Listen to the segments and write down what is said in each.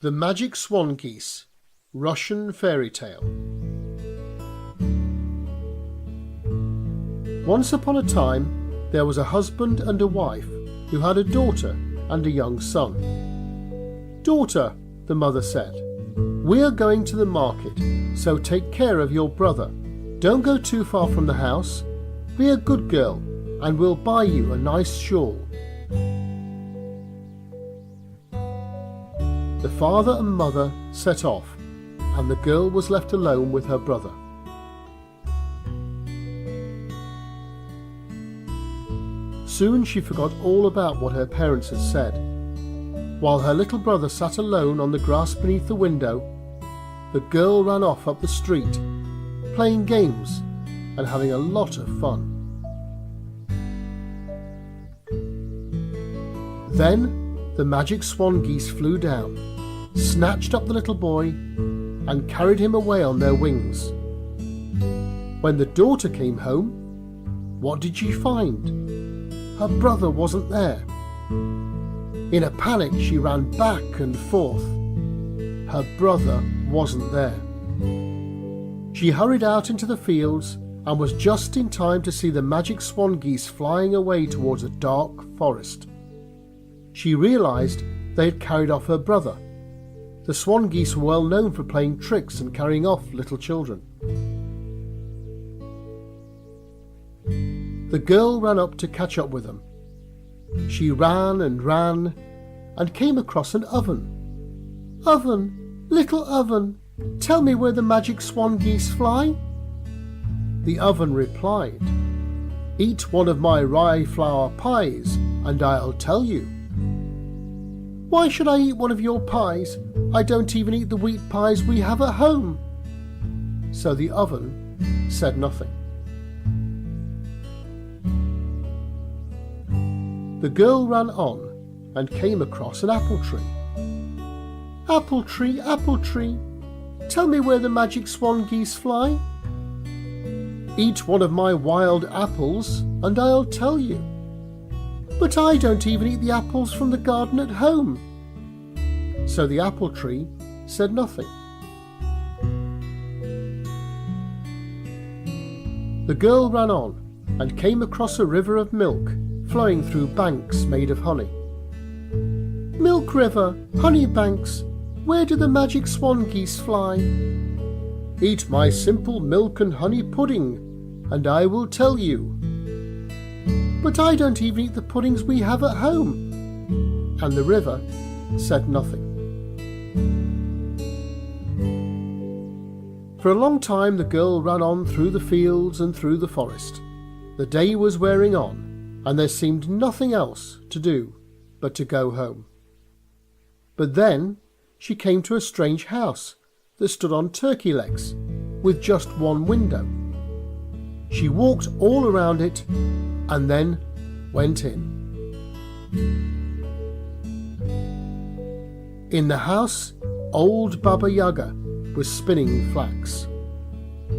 The Magic Swan Geese, Russian Fairy Tale. Once upon a time, there was a husband and a wife who had a daughter and a young son. "Daughter," the mother said, "we are going to the market, so take care of your brother. Don't go too far from the house. Be a good girl, and we'll buy you a nice shawl." The father and mother set off, and the girl was left alone with her brother. Soon she forgot all about what her parents had said. While her little brother sat alone on the grass beneath the window, the girl ran off up the street, playing games and having a lot of fun. Then the magic swan geese flew down, snatched up the little boy, and carried him away on their wings. When the daughter came home, what did she find? Her brother wasn't there. In a panic, she ran back and forth. Her brother wasn't there. She hurried out into the fields and was just in time to see the magic swan geese flying away towards a dark forest. She realized they had carried off her brother. The swan geese were well known for playing tricks and carrying off little children. The girl ran up to catch up with them. She ran and came across an oven. "Oven, little oven, tell me where the magic swan geese fly." The oven replied, "Eat one of my rye flour pies, and I'll tell you." "Why should I eat one of your pies? I don't even eat the wheat pies we have at home." So the oven said nothing. The girl ran on and came across an apple tree. "Apple tree, tell me where the magic swan geese fly." "Eat one of my wild apples, and I'll tell you." "But I don't even eat the apples from the garden at home." So the apple tree said nothing. The girl ran on and came across a river of milk flowing through banks made of honey. "Milk river, honey banks, where do the magic swan geese fly?" "Eat my simple milk and honey pudding, and I will tell you." "But I don't even eat the puddings we have at home." And the river said nothing. For a long time the girl ran on through the fields and through the forest. The day was wearing on, and there seemed nothing else to do but to go home. But then she came to a strange house that stood on turkey legs, with just one window. She walked all around it and then went in. In the house, old Baba Yaga was spinning flax.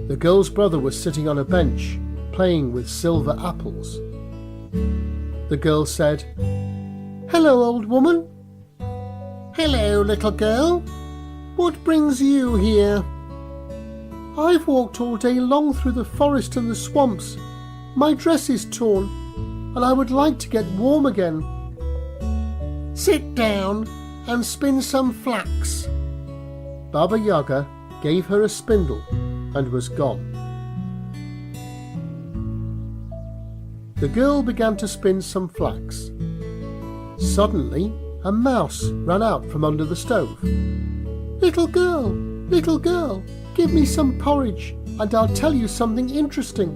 The girl's brother was sitting on a bench, playing with silver apples. The girl said, "Hello, old woman." "Hello, little girl. What brings you here?" "I've walked all day long through the forest and the swamps. My dress is torn, and I would like to get warm again." "Sit down and spin some flax." Baba Yaga gave her a spindle and was gone. The girl began to spin some flax. Suddenly, a mouse ran out from under the stove. Little girl, give me some porridge, and I'll tell you something interesting."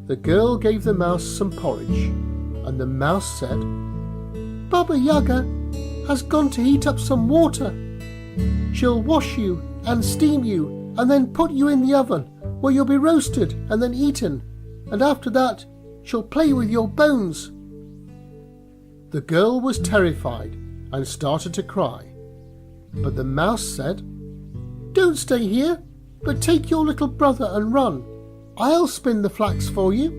The girl gave the mouse some porridge, and the mouse said, "Baba Yaga has gone to heat up some water. She'll wash you and steam you, and then put you in the oven, where you'll be roasted and then eaten. And after that, she'll play with your bones." The girl was terrified and started to cry. But the mouse said, "Don't stay here, but take your little brother and run. I'll spin the flax for you."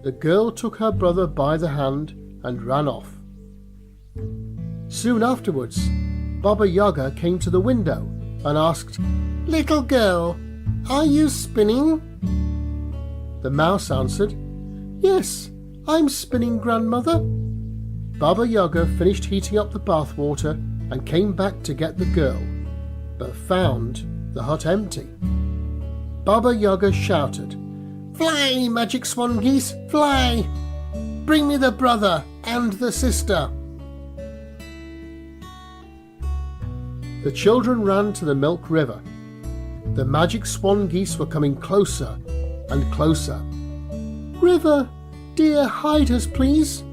The girl took her brother by the hand and ran off. Soon afterwards, Baba Yaga came to the window and asked, "Little girl, are you spinning?" The mouse answered, "Yes, I'm spinning, grandmother." Baba Yaga finished heating up the bathwater and came back to get the girl, but found the hut empty. Baba Yaga shouted, "Fly, Magic Swan Geese, fly! Bring me the brother and the sister." The children ran to the milk river. The Magic Swan Geese were coming closer and closer. "River, dear, hide us, please."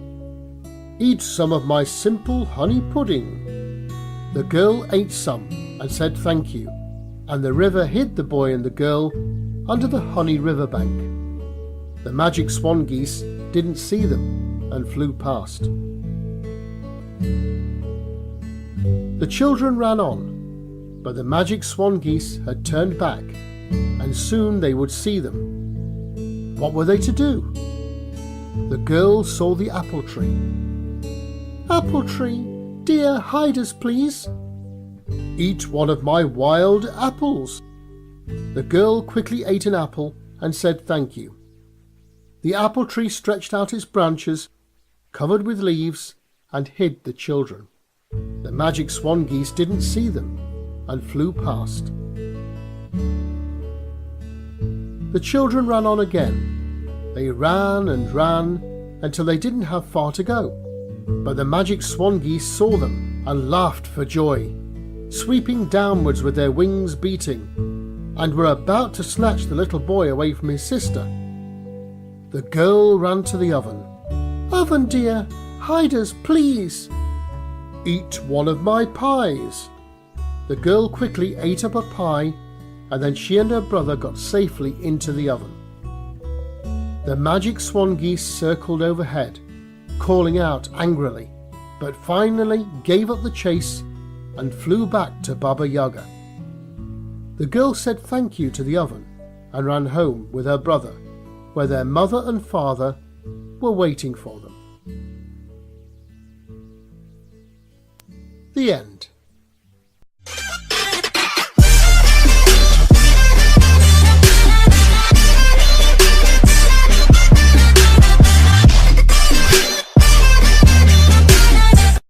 "Eat some of my simple honey pudding." The girl ate some and said thank you, and the river hid the boy and the girl under the honey riverbank. The Magic Swan Geese didn't see them and flew past. The children ran on, but the Magic Swan Geese had turned back, and soon they would see them. What were they to do? The girl saw the apple tree. "Apple tree, dear, hide us, please." "Eat one of my wild apples." The girl quickly ate an apple and said thank you. The apple tree stretched out its branches, covered with leaves, and hid the children. The Magic Swan Geese didn't see them and flew past. The children ran on again. They ran and ran until they didn't have far to go. But the Magic Swan Geese saw them and laughed for joy, sweeping downwards with their wings beating, and were about to snatch the little boy away from his sister. The girl ran to the oven. "Oven, dear, hide us, please." "Eat one of my pies." The girl quickly ate up a pie, and then she and her brother got safely into the oven. The Magic Swan Geese circled overhead, calling out angrily, but finally gave up the chase and flew back to Baba Yaga. The girl said thank you to the oven and ran home with her brother, where their mother and father were waiting for them. The end.